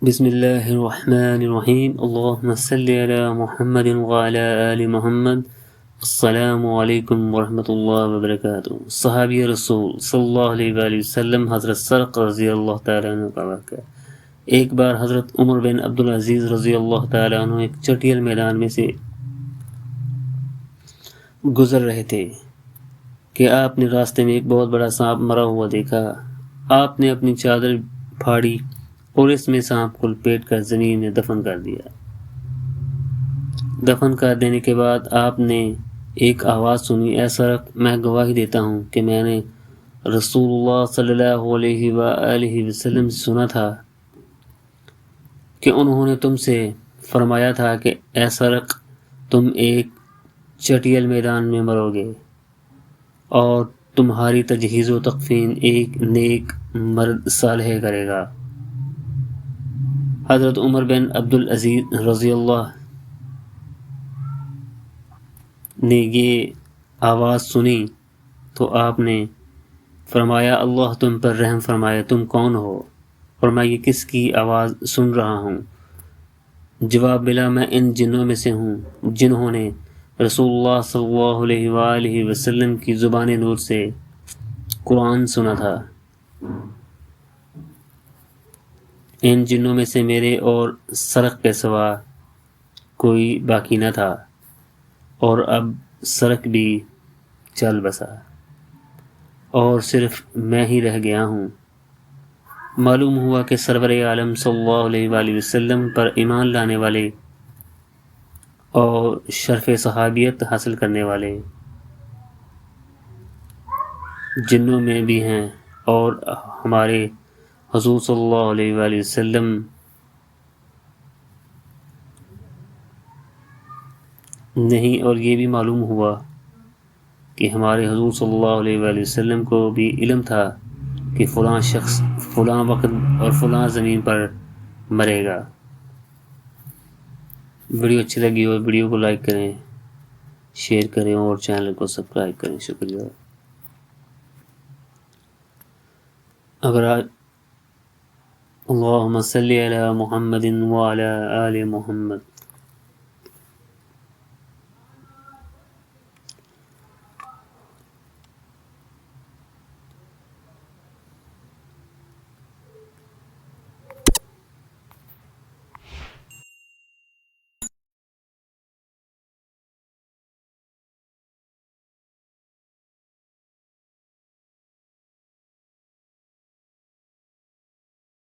بسم اللہ الرحمن الرحیم اللہم صلی علی محمد وعلی آل محمد۔ السلام علیکم ورحمۃ اللہ وبرکاتہ۔ صحابی رسول صلی اللہ علیہ وآلہ وسلم حضرت سرق رضی اللہ تعالیٰ عنہ کا واقعہ۔ ایک بار حضرت عمر بن عبدالعزیز رضی اللہ تعالیٰ عنہ ایک چٹیل میدان میں سے گزر رہے تھے کہ آپ نے راستے میں ایک بہت بڑا سانپ مرا ہوا دیکھا۔ آپ نے اپنی چادر پھاڑی اور اس میں سانپ کو لپیٹ کر زمین میں دفن کر دیا۔ دفن کر دینے کے بعد آپ نے ایک آواز سنی، اے سرق، میں گواہی دیتا ہوں کہ میں نے رسول اللہ صلی اللہ علیہ وآلہ وسلم سے سنا تھا کہ انہوں نے تم سے فرمایا تھا کہ اے سرق، تم ایک چٹیل میدان میں مرو گے اور تمہاری تجہیز و تکفین ایک نیک مرد صالح کرے گا۔ حضرت عمر بن عبدالعزیز رضی اللہ نے یہ آواز سنی تو آپ نے فرمایا، اللہ تم پر رحم فرمائے، تم کون ہو؟ فرمایا، کس کی آواز سن رہا ہوں؟ جواب ملا، میں ان جنوں میں سے ہوں جنہوں نے رسول اللہ صلی اللہ علیہ وآلہ وسلم کی زبان نور سے قرآن سنا تھا۔ ان جنوں میں سے میرے اور سرق کے سوا کوئی باقی نہ تھا، اور اب سرق بھی چل بسا اور صرف میں ہی رہ گیا ہوں۔ معلوم ہوا کہ سرور عالم صلی اللہ علیہ وآلہ وسلم پر ایمان لانے والے اور شرف صحابیت حاصل کرنے والے جنوں میں بھی ہیں، اور ہمارے حضور صلی اللہ علیہ وآلہ وسلم نہیں، اور یہ بھی معلوم ہوا کہ ہمارے حضور صلی اللہ علیہ وآلہ وسلم کو بھی علم تھا کہ فلاں شخص فلاں وقت اور فلاں زمین پر مرے گا۔ ویڈیو اچھی لگی ہو ویڈیو کو لائک کریں، شیئر کریں اور چینل کو سبسکرائب کریں۔ شکریہ۔ اگر اللہم صلی علی محمد وعلی آل محمد۔